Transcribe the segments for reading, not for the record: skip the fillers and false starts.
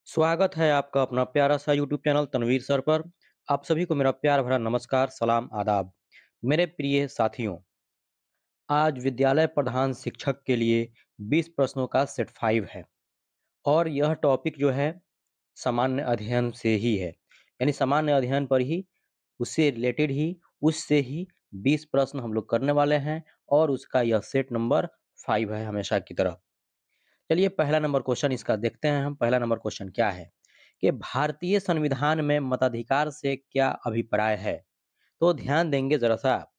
स्वागत है आपका अपना प्यारा सा यूट्यूब चैनल तनवीर सर पर। आप सभी को मेरा प्यार भरा नमस्कार, सलाम, आदाब। मेरे प्रिय साथियों, आज विद्यालय प्रधान शिक्षक के लिए 20 प्रश्नों का सेट 5 है और यह टॉपिक जो है सामान्य अध्ययन से ही है। यानी सामान्य अध्ययन पर ही, उससे रिलेटेड ही, उससे ही 20 प्रश्न हम लोग करने वाले हैं और उसका यह सेट नंबर 5 है हमेशा की तरह। चलिए पहला नंबर क्वेश्चन इसका देखते हैं हम। पहला नंबर क्वेश्चन क्या है कि भारतीय संविधान में मताधिकार से क्या अभिप्राय है? तो ध्यान देंगे जरा सा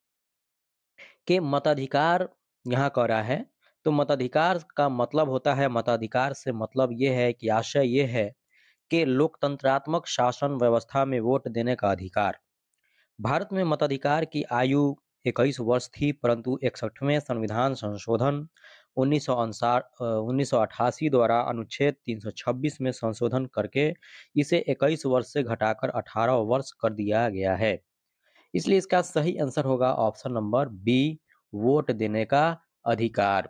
कि मताधिकार यहाँ कह रहा है, तो मताधिकार का मतलब होता है, मताधिकार से मतलब ये है कि आशय ये है कि लोकतंत्रात्मक शासन व्यवस्था में वोट देने का अधिकार। भारत में मताधिकार की आयु 21 वर्ष थी, परंतु 61वें संविधान संशोधन 1988 द्वारा अनुच्छेद 326 में संशोधन करके इसे 21 वर्ष से घटाकर 18 वर्ष कर दिया गया है। इसलिए इसका सही आंसर होगा ऑप्शन नंबर बी, वोट देने का अधिकार।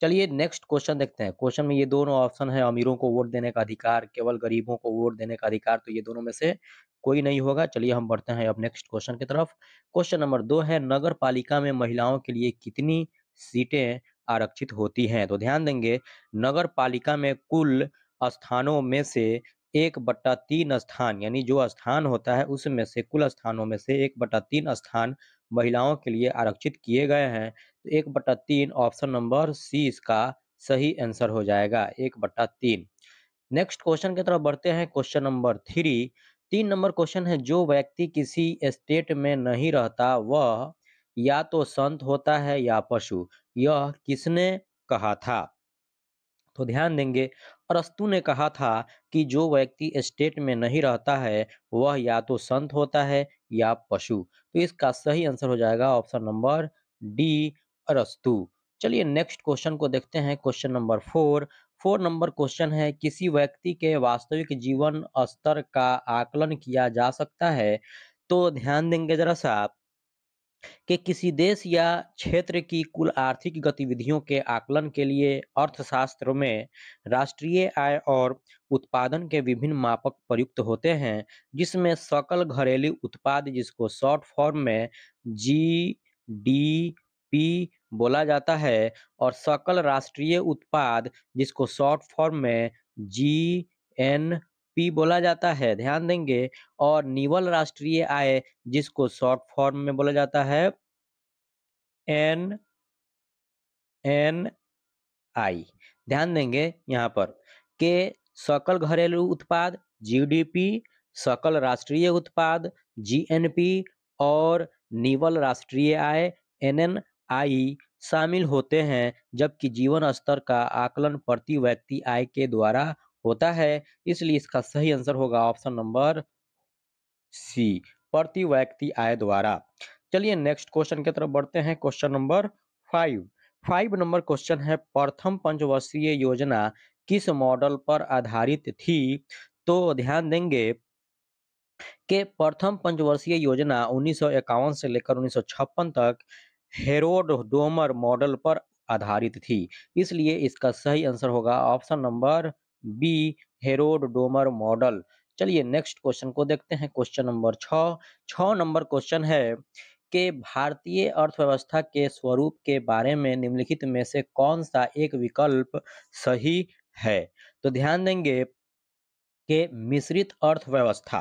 चलिए नेक्स्ट क्वेश्चन देखते हैं। क्वेश्चन में ये दोनों ऑप्शन है, अमीरों को वोट देने का अधिकार, केवल गरीबों को वोट देने का अधिकार, तो ये दोनों में से कोई नहीं होगा। चलिए हम बढ़ते हैं अब नेक्स्ट क्वेश्चन की तरफ। क्वेश्चन नंबर 2 है, नगर पालिका में महिलाओं के लिए कितनी सीटें आरक्षित होती हैं? तो ध्यान देंगे, नगर पालिका में कुल स्थानों में से 1/3 स्थान, यानी जो स्थान होता है उसमें से, कुल स्थानों में से 1/3 स्थान महिलाओं के लिए आरक्षित किए गए हैं। तो 1/3 ऑप्शन नंबर सी इसका सही आंसर हो जाएगा, 1/3। नेक्स्ट क्वेश्चन की तरफ बढ़ते हैं। क्वेश्चन नंबर 3, 3 नंबर क्वेश्चन है, जो व्यक्ति किसी स्टेट में नहीं रहता वह या तो संत होता है या पशु, यह किसने कहा था? तो ध्यान देंगे, अरस्तू ने कहा था कि जो व्यक्ति स्टेट में नहीं रहता है वह या तो संत होता है या पशु। तो इसका सही आंसर हो जाएगा ऑप्शन नंबर डी, अरस्तू। चलिए नेक्स्ट क्वेश्चन को देखते हैं। क्वेश्चन नंबर 4, 4 नंबर क्वेश्चन है, किसी व्यक्ति के वास्तविक जीवन स्तर का आकलन किया जा सकता है? तो ध्यान देंगे जरा सा कि किसी देश या क्षेत्र की कुल आर्थिक गतिविधियों के आकलन के लिए अर्थशास्त्र में राष्ट्रीय आय और उत्पादन के विभिन्न मापक प्रयुक्त होते हैं, जिसमें सकल घरेलू उत्पाद, जिसको शॉर्ट फॉर्म में जीडीपी बोला जाता है, और सकल राष्ट्रीय उत्पाद, जिसको शॉर्ट फॉर्म में जीएनपी बोला जाता है, ध्यान देंगे, और निवल राष्ट्रीय आय, जिसको शॉर्ट फॉर्म में बोला जाता है एन एन आई। ध्यान देंगे यहाँ पर कि सकल घरेलू उत्पाद जीडीपी, सकल राष्ट्रीय उत्पाद जीएनपी और निवल राष्ट्रीय आय एनएनआई शामिल होते हैं, जबकि जीवन स्तर का आकलन प्रति व्यक्ति आय के द्वारा होता है। इसलिए इसका सही आंसर होगा ऑप्शन नंबर सी, प्रति व्यक्ति आय द्वारा। चलिए नेक्स्ट क्वेश्चन की तरफ बढ़ते हैं। क्वेश्चन नंबर 5, 5 नंबर क्वेश्चन है, प्रथम पंचवर्षीय योजना किस मॉडल पर आधारित थी? तो ध्यान देंगे कि प्रथम पंचवर्षीय योजना 1951 से लेकर 1956 तक हेरोड डोमर मॉडल पर आधारित थी। इसलिए इसका सही आंसर होगा option number B, Harrod Domar model. चलिए नेक्स्ट क्वेश्चन को देखते हैं। क्वेश्चन नंबर 6, 6 नंबर क्वेश्चन है कि भारतीय अर्थव्यवस्था के स्वरूप के बारे में निम्नलिखित में से कौन सा एक विकल्प सही है? तो ध्यान देंगे कि मिश्रित अर्थव्यवस्था,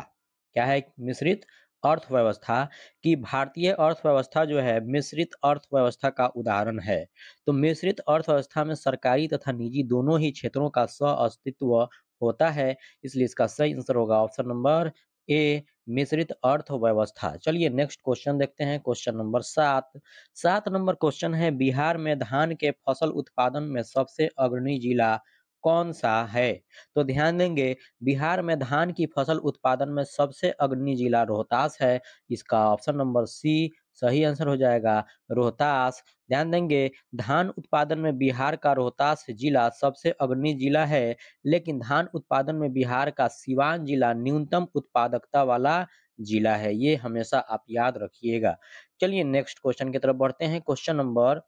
क्या है मिश्रित अर्थव्यवस्था, कि भारतीय अर्थव्यवस्था जो है मिश्रित अर्थव्यवस्था का उदाहरण है। तो मिश्रित अर्थव्यवस्था में सरकारी तथा निजी दोनों ही क्षेत्रों का सह-अस्तित्व होता है। इसलिए इसका सही आंसर होगा ऑप्शन नंबर ए, मिश्रित अर्थव्यवस्था। चलिए नेक्स्ट क्वेश्चन देखते हैं। क्वेश्चन नंबर 7, 7 नंबर क्वेश्चन है, बिहार में धान के फसल उत्पादन में सबसे अग्रणी जिला कौन सा है? तो ध्यान देंगे, बिहार में धान की फसल उत्पादन में सबसे अग्रणी जिला रोहतास है। इसका ऑप्शन नंबर सी सही आंसर हो जाएगा, रोहतास। ध्यान देंगे, धान उत्पादन में बिहार का रोहतास जिला सबसे अग्रणी जिला है, लेकिन धान उत्पादन में बिहार का सिवान जिला न्यूनतम उत्पादकता वाला जिला है। ये हमेशा आप याद रखिएगा। चलिए नेक्स्ट क्वेश्चन की तरफ बढ़ते हैं। क्वेश्चन नंबर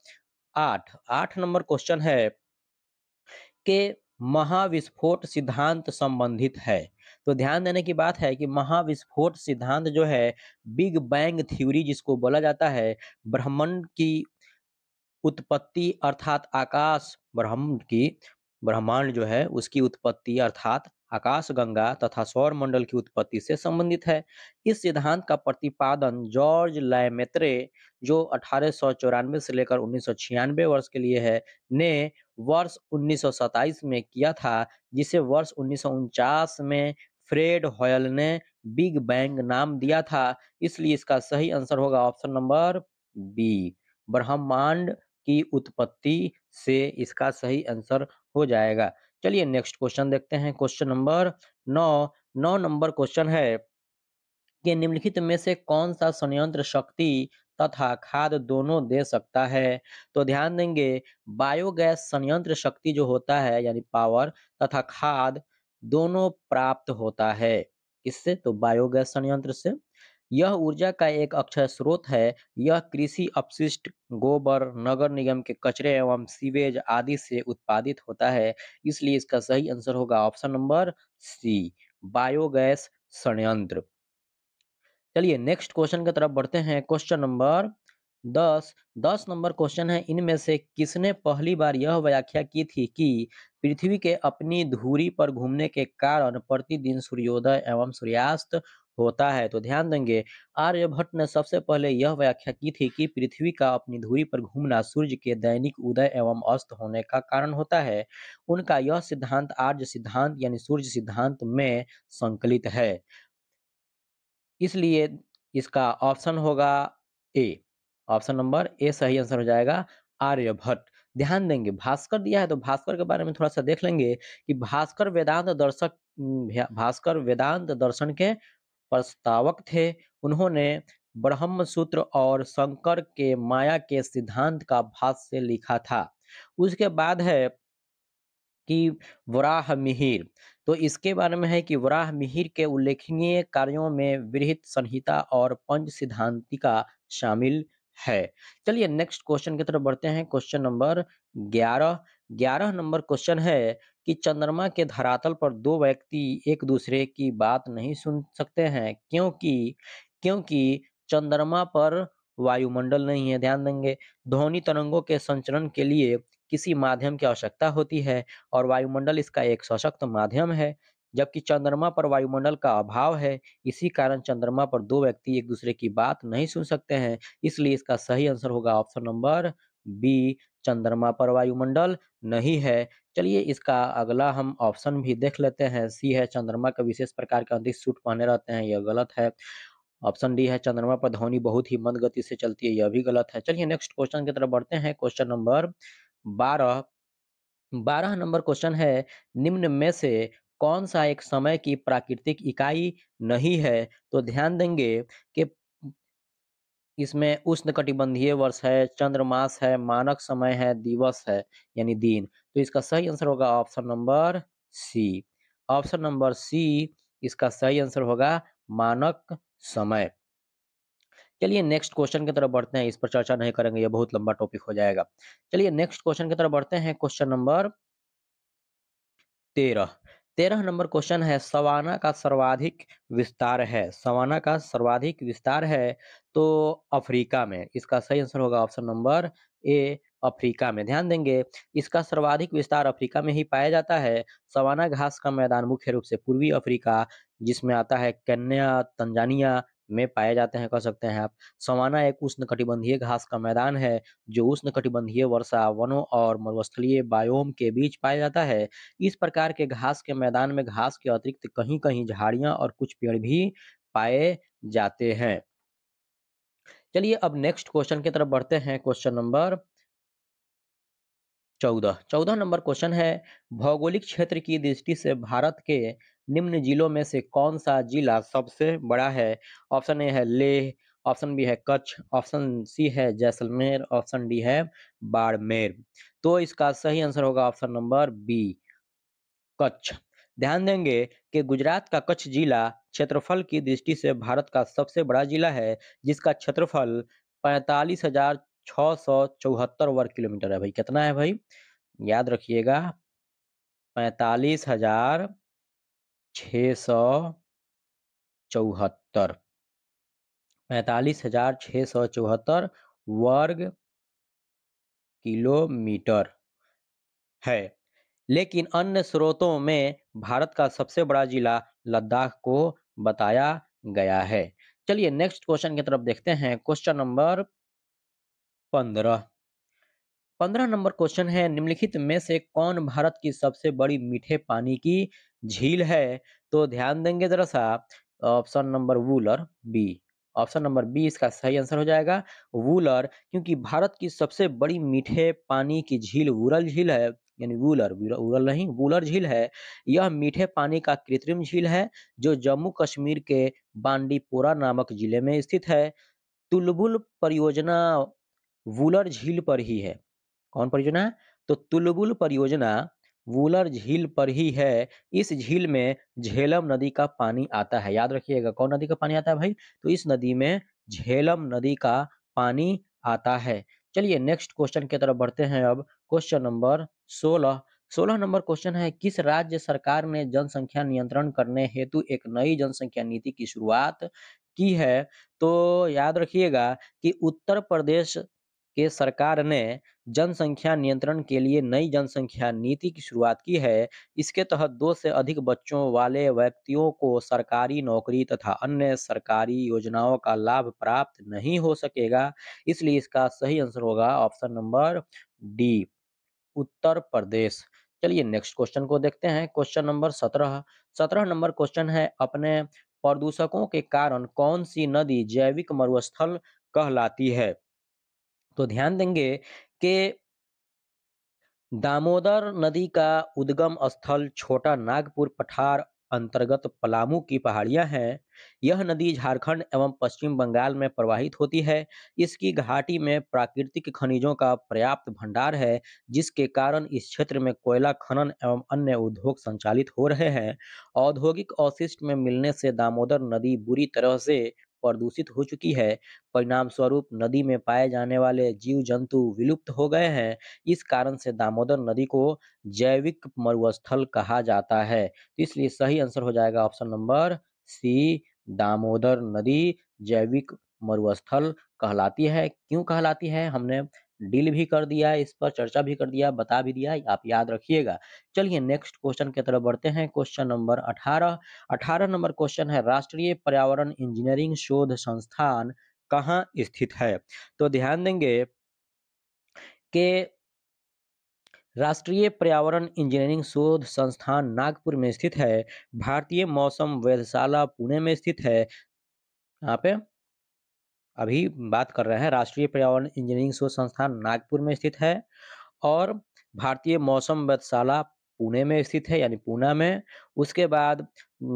8, 8 नंबर क्वेश्चन है कि महाविस्फोट सिद्धांत संबंधित है? तो ध्यान देने की बात है कि महाविस्फोट सिद्धांत जो है बिग बैंग थ्योरी जिसको बोला जाता है, ब्रह्मांड की उत्पत्ति अर्थात आकाश ब्रह्मांड की ब्रह्मांड जो है उसकी उत्पत्ति अर्थात आकाशगंगा तथा सौर मंडल की उत्पत्ति से संबंधित है। इस सिद्धांत का प्रतिपादन जॉर्ज लैमेत्रे जो 1894 से लेकर 1996 वर्ष के लिए है ने वर्ष 1927 में किया था, जिसे वर्ष 1949 में फ्रेड हॉयल ने बिग बैंग नाम दिया था। इसलिए इसका सही आंसर होगा ऑप्शन नंबर बी, ब्रह्मांड की उत्पत्ति से इसका सही आंसर हो जाएगा। चलिए नेक्स्ट क्वेश्चन देखते हैं, क्वेश्चन नंबर 9। 9 नंबर क्वेश्चन है कि निम्नलिखित में से कौन सा संयंत्र शक्ति तथा खाद दोनों दे सकता है? तो ध्यान देंगे, बायोगैस संयंत्र शक्ति जो होता है यानी पावर तथा खाद दोनों प्राप्त होता है। किससे? तो बायोगैस संयंत्र से। यह ऊर्जा का एक अक्षय स्रोत है। यह कृषि अपशिष्ट, गोबर, नगर निगम के कचरे एवं सीवेज आदि से उत्पादित होता है। इसलिए इसका सही आंसर होगा ऑप्शन नंबर सी, बायोगैस संयंत्र। चलिए नेक्स्ट क्वेश्चन की तरफ बढ़ते हैं, क्वेश्चन नंबर 10। 10 नंबर क्वेश्चन है, इनमें से किसने पहली बार यह व्याख्या की थी कि पृथ्वी के अपनी धुरी पर घूमने के कारण प्रतिदिन सूर्योदय एवं सूर्यास्त होता है? तो ध्यान देंगे, आर्यभट्ट ने सबसे पहले यह व्याख्या की थी कि पृथ्वी का अपनी धुरी पर घूमना सूर्य के दैनिक उदय एवं अस्त होने का कारण होता है। उनका यह सिद्धांत आर्य सिद्धांत यानी सूर्य सिद्धांत में संकलित है। इसलिए इसका ऑप्शन होगा ए, ऑप्शन नंबर ए सही आंसर हो जाएगा, आर्यभट्ट। ध्यान देंगे, भास्कर दिया है तो भास्कर के बारे में थोड़ा सा देख लेंगे कि भास्कर वेदांत दर्शन के प्रस्तावक थे। उन्होंने ब्रह्म सूत्र और शंकर के माया के सिद्धांत का भाष्य लिखा था। उसके बाद है कि वराह मिहिर, तो इसके बारे में है कि वराह मिहिर के उल्लेखनीय कार्यों में वृहत संहिता और पंच सिद्धांतिका शामिल है। चलिए नेक्स्ट क्वेश्चन की तरफ बढ़ते हैं, क्वेश्चन नंबर 11। 11 नंबर क्वेश्चन है कि चंद्रमा के धरातल पर दो व्यक्ति एक दूसरे की बात नहीं सुन सकते हैं, क्योंकि क्योंकि चंद्रमा पर वायुमंडल नहीं है। ध्यान देंगे, ध्वनि तरंगों के संचरण के लिए किसी माध्यम की आवश्यकता होती है और वायुमंडल इसका एक सशक्त माध्यम है, जबकि चंद्रमा पर वायुमंडल का अभाव है। इसी कारण चंद्रमा पर दो व्यक्ति एक दूसरे की बात नहीं सुन सकते हैं। इसलिए इसका सही आंसर होगा ऑप्शन नंबर बी, चंद्रमा पर वायुमंडल नहीं है। चलिए इसका अगला हम ऑप्शन भी देख लेते हैं, सी है, चंद्रमा का विशेष प्रकार के अंतरिक्ष सूट पहने रहते हैं, यह गलत है। ऑप्शन डी है, चंद्रमा पर ध्वनि बहुत ही मंद गति से चलती है, यह भी गलत है। चलिए नेक्स्ट क्वेश्चन की तरफ बढ़ते हैं, क्वेश्चन नंबर 12। 12 नंबर क्वेश्चन है, निम्न में से कौन सा एक समय की प्राकृतिक इकाई नहीं है? तो ध्यान देंगे कि इसमें उष्णकटिबंधीय वर्ष है, चंद्रमास है, मानक समय है, दिवस है यानी दिन। तो इसका सही आंसर होगा option number C, option number C इसका सही आंसर होगा, मानक समय। चलिए नेक्स्ट क्वेश्चन की तरफ बढ़ते हैं, इस पर चर्चा नहीं करेंगे, यह बहुत लंबा टॉपिक हो जाएगा। चलिए नेक्स्ट क्वेश्चन की तरफ बढ़ते हैं, क्वेश्चन नंबर 13। 13 नंबर क्वेश्चन है, सवाना का सर्वाधिक विस्तार है, सवाना का सर्वाधिक विस्तार है तो अफ्रीका में। इसका सही आंसर होगा ऑप्शन नंबर ए, अफ्रीका में। ध्यान देंगे, इसका सर्वाधिक विस्तार अफ्रीका में ही पाया जाता है। सवाना घास का मैदान मुख्य रूप से पूर्वी अफ्रीका, जिसमें आता है केन्या, तंजानिया में पाए जाते हैं, कह सकते हैं आप। सवाना एक उष्णकटिबंधीय घास का मैदान है जो उष्णकटिबंधीय वर्षा वनों और मरुस्थलीय बायोम के बीच पाया जाता है। इस प्रकार के घास के मैदान में घास के अतिरिक्त कहीं-कहीं झाड़ियाँ और कुछ पेड़ भी पाए जाते हैं। चलिए अब नेक्स्ट क्वेश्चन की तरफ बढ़ते हैं, क्वेश्चन नंबर 14। 14 नंबर क्वेश्चन है, भौगोलिक क्षेत्र की दृष्टि से भारत के निम्न जिलों में से कौन-सा जिला सबसे बड़ा है? ऑप्शन ए है लेह, ऑप्शन बी है कच्छ, ऑप्शन सी है जैसलमेर, ऑप्शन डी है बाड़मेर। तो इसका सही आंसर होगा ऑप्शन नंबर बी, कच्छ। ध्यान देंगे कि गुजरात का कच्छ जिला क्षेत्रफल की दृष्टि से भारत का सबसे बड़ा जिला है, जिसका क्षेत्रफल 45,674 वर्ग किलोमीटर है भाई। कितना है भाई? याद रखिएगा, 45,674 45,674 वर्ग किलोमीटर है। लेकिन अन्य स्रोतों में भारत का सबसे बड़ा जिला लद्दाख को बताया गया है। चलिए नेक्स्ट क्वेश्चन की तरफ देखते हैं। Question number 15। 15 नंबर क्वेश्चन है, निम्नलिखित में से कौन भारत की सबसे बड़ी मीठे पानी की झील है? तो ध्यान देंगे जरा सा। ऑप्शन नंबर वूलर बी। ऑप्शन नंबर बी इसका सही आंसर हो जाएगा, वूलर। क्योंकि भारत की सबसे बड़ी मीठे पानी की झील वूरल झील है, यानी वूलर, वूरल नहीं, वूलर झील है। यह मीठे पानी का कृत्रिम झील है जो जम्मू कश्मीर के बांडीपोरा नामक जिले में स्थित है। तुलबुल परियोजना वूलर झील पर ही है। कौन परियोजना? तो तुलबुल परियोजना वूलर झील पर ही है। इस झील में झेलम नदी का पानी आता है। याद रखिएगा, कौन नदी का पानी आता है भाई? तो इस नदी में झेलम नदी का पानी आता है। चलिए नेक्स्ट क्वेश्चन की तरफ बढ़ते हैं अब। Question number 16। 16 नंबर क्वेश्चन है, किस राज्य सरकार ने जनसंख्या नियंत्रण करने हेतु एक नई जनसंख्या नीति की शुरुआत की है? तो याद रखिएगा कि उत्तर प्रदेश के सरकार ने जनसंख्या नियंत्रण के लिए नई जनसंख्या नीति की शुरुआत की है। इसके तहत 2 से अधिक बच्चों वाले व्यक्तियों को सरकारी नौकरी तथा अन्य सरकारी योजनाओं का लाभ प्राप्त नहीं हो सकेगा। इसलिए इसका सही आंसर होगा option number D, Uttar Pradesh. चलिए नेक्स्ट क्वेश्चन को देखते हैं। Question number 17। 17 नंबर क्वेश्चन है, अपने प्रदूषकों के कारण कौन सी नदी जैविक मरुस्थल कहलाती है? तो ध्यान देंगे कि दामोदर नदी का उद्गम स्थल छोटा नागपुर पठार अंतर्गत पलामू की पहाड़ियां हैं। यह नदी झारखंड एवं पश्चिम बंगाल में प्रवाहित होती है। इसकी घाटी में प्राकृतिक खनिजों का पर्याप्त भंडार है, जिसके कारण इस क्षेत्र में कोयला खनन एवं अन्य उद्योग संचालित हो रहे हैं। औद्योगिक अवशिष्ट में मिलने से दामोदर नदी बुरी तरह से प्रदूषित हो चुकी है। परिणाम स्वरूप नदी में पाए जाने वाले जीव जंतु विलुप्त हो गए हैं। इस कारण से दामोदर नदी को जैविक मरुस्थल कहा जाता है। तो इसलिए सही आंसर हो जाएगा ऑप्शन नंबर सी, दामोदर नदी जैविक मरुस्थल कहलाती है। क्यों कहलाती है, हमने डील भी कर दिया, इस पर चर्चा भी कर दिया, बता भी दिया, आप याद रखिएगा। चलिए नेक्स्ट क्वेश्चन की तरफ बढ़ते हैं। Question number 18। 18 नंबर क्वेश्चन है, राष्ट्रीय पर्यावरण इंजीनियरिंग शोध संस्थान कहाँ स्थित है? तो ध्यान देंगे कि राष्ट्रीय पर्यावरण इंजीनियरिंग शोध संस्थान नागपुर में स्थित है। भारतीय मौसम वेधशाला पुणे में स्थित है। यहाँ पे अभी बात कर रहे हैं, राष्ट्रीय पर्यावरण इंजीनियरिंग शोध संस्थान नागपुर में स्थित है और भारतीय मौसम वेधशाला पुणे में स्थित है, यानी पूना में। उसके बाद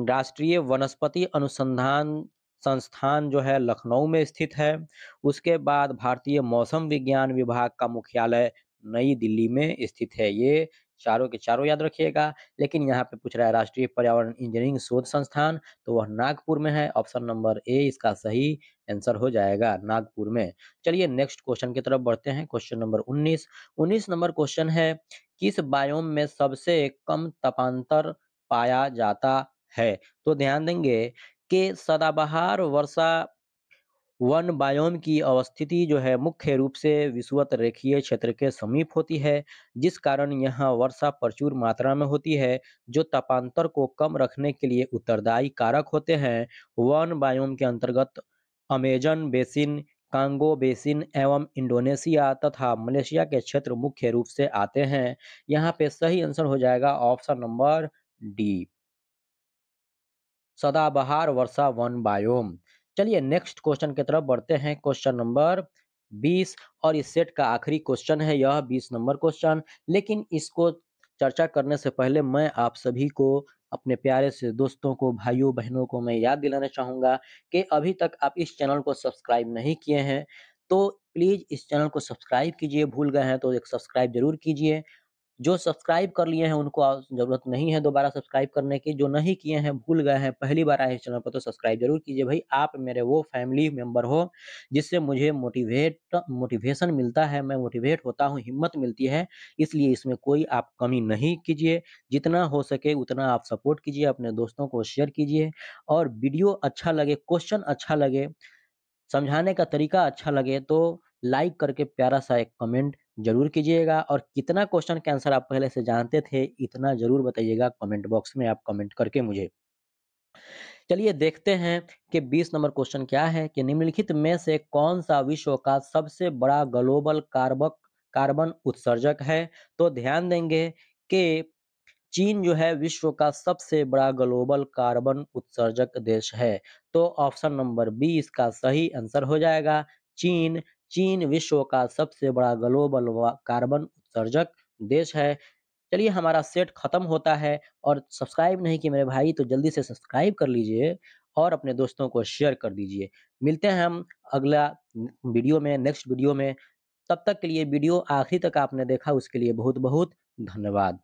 राष्ट्रीय वनस्पति अनुसंधान संस्थान जो है लखनऊ में स्थित है। उसके बाद भारतीय मौसम विज्ञान विभाग का मुख्यालय नई दिल्ली में स्थित है। ये चारों के चारों याद रखिएगा। लेकिन यहाँ पे पूछ रहा है राष्ट्रीय पर्यावरण इंजीनियरिंग शोध संस्थान, तो वह नागपुर में है। ऑप्शन नंबर ए इसका सही आंसर हो जाएगा, नागपुर में। चलिए नेक्स्ट क्वेश्चन की तरफ बढ़ते हैं। Question number 19। 19 नंबर क्वेश्चन है, किस बायोम में सबसे कम तापांतर पाया जाता है? तो ध्यान देंगे कि सदाबहार वर्षा वन बायोम की अवस्थिति जो है मुख्य रूप से विषुवत रेखीय क्षेत्र के समीप होती है, जिस कारण यहाँ वर्षा प्रचुर मात्रा में होती है, जो तापांतर को कम रखने के लिए उत्तरदायी कारक होते हैं। वन बायोम के अंतर्गत अमेजन बेसिन, कांगो बेसिन एवं इंडोनेशिया तथा मलेशिया के क्षेत्र मुख्य रूप से आते हैं। यहाँ पे सही आंसर हो जाएगा ऑप्शन नंबर डी, सदाबहार वर्षा वन बायोम। चलिए नेक्स्ट क्वेश्चन की तरफ बढ़ते हैं। क्वेश्चन नंबर 20 और इस सेट का आखिरी क्वेश्चन है यह 20 नंबर क्वेश्चन। लेकिन इसको चर्चा करने से पहले मैं आप सभी को, अपने प्यारे से दोस्तों को, भाइयों बहनों को मैं याद दिलाना चाहूँगा कि अभी तक आप इस चैनल को सब्सक्राइब नहीं किए हैं, तो प्लीज़ इस चैनल को सब्सक्राइब कीजिए। भूल गए हैं तो एक सब्सक्राइब ज़रूर कीजिए। जो सब्सक्राइब कर लिए हैं उनको ज़रूरत नहीं है दोबारा सब्सक्राइब करने की, जो नहीं किए हैं, भूल गए हैं, पहली बार आए हैं इस चैनल पर तो सब्सक्राइब ज़रूर कीजिए भाई। आप मेरे वो फैमिली मेंबर हो जिससे मुझे मोटिवेशन मिलता है, मैं मोटिवेट होता हूँ, हिम्मत मिलती है, इसलिए इसमें कोई आप कमी नहीं कीजिए। जितना हो सके उतना आप सपोर्ट कीजिए, अपने दोस्तों को शेयर कीजिए और वीडियो अच्छा लगे, क्वेश्चन अच्छा लगे, समझाने का तरीका अच्छा लगे तो लाइक करके प्यारा-सा एक कमेंट ज़रूर कीजिएगा और कितना क्वेश्चन के आंसर आप पहले से जानते थे, इतना ज़रूर बताइएगा कमेंट बॉक्स में आप कमेंट करके मुझे। चलिए देखते हैं कि 20 नंबर क्वेश्चन क्या है कि निम्नलिखित में से कौन-सा विश्व का सबसे बड़ा ग्लोबल कार्बन उत्सर्जक है? तो ध्यान देंगे कि चीन जो है विश्व का सबसे बड़ा ग्लोबल कार्बन उत्सर्जक देश है। तो ऑप्शन नंबर बी इसका सही आंसर हो जाएगा चीन। चीन विश्व का सबसे बड़ा ग्लोबल कार्बन उत्सर्जक देश है। चलिए हमारा सेट खत्म होता है और सब्सक्राइब नहीं किए मेरे भाई तो जल्दी से सब्सक्राइब कर लीजिए और अपने दोस्तों को शेयर कर दीजिए। मिलते हैं हम अगला वीडियो में, नेक्स्ट वीडियो में। तब तक के लिए वीडियो आखिर तक आपने देखा उसके लिए बहुत-बहुत धन्यवाद।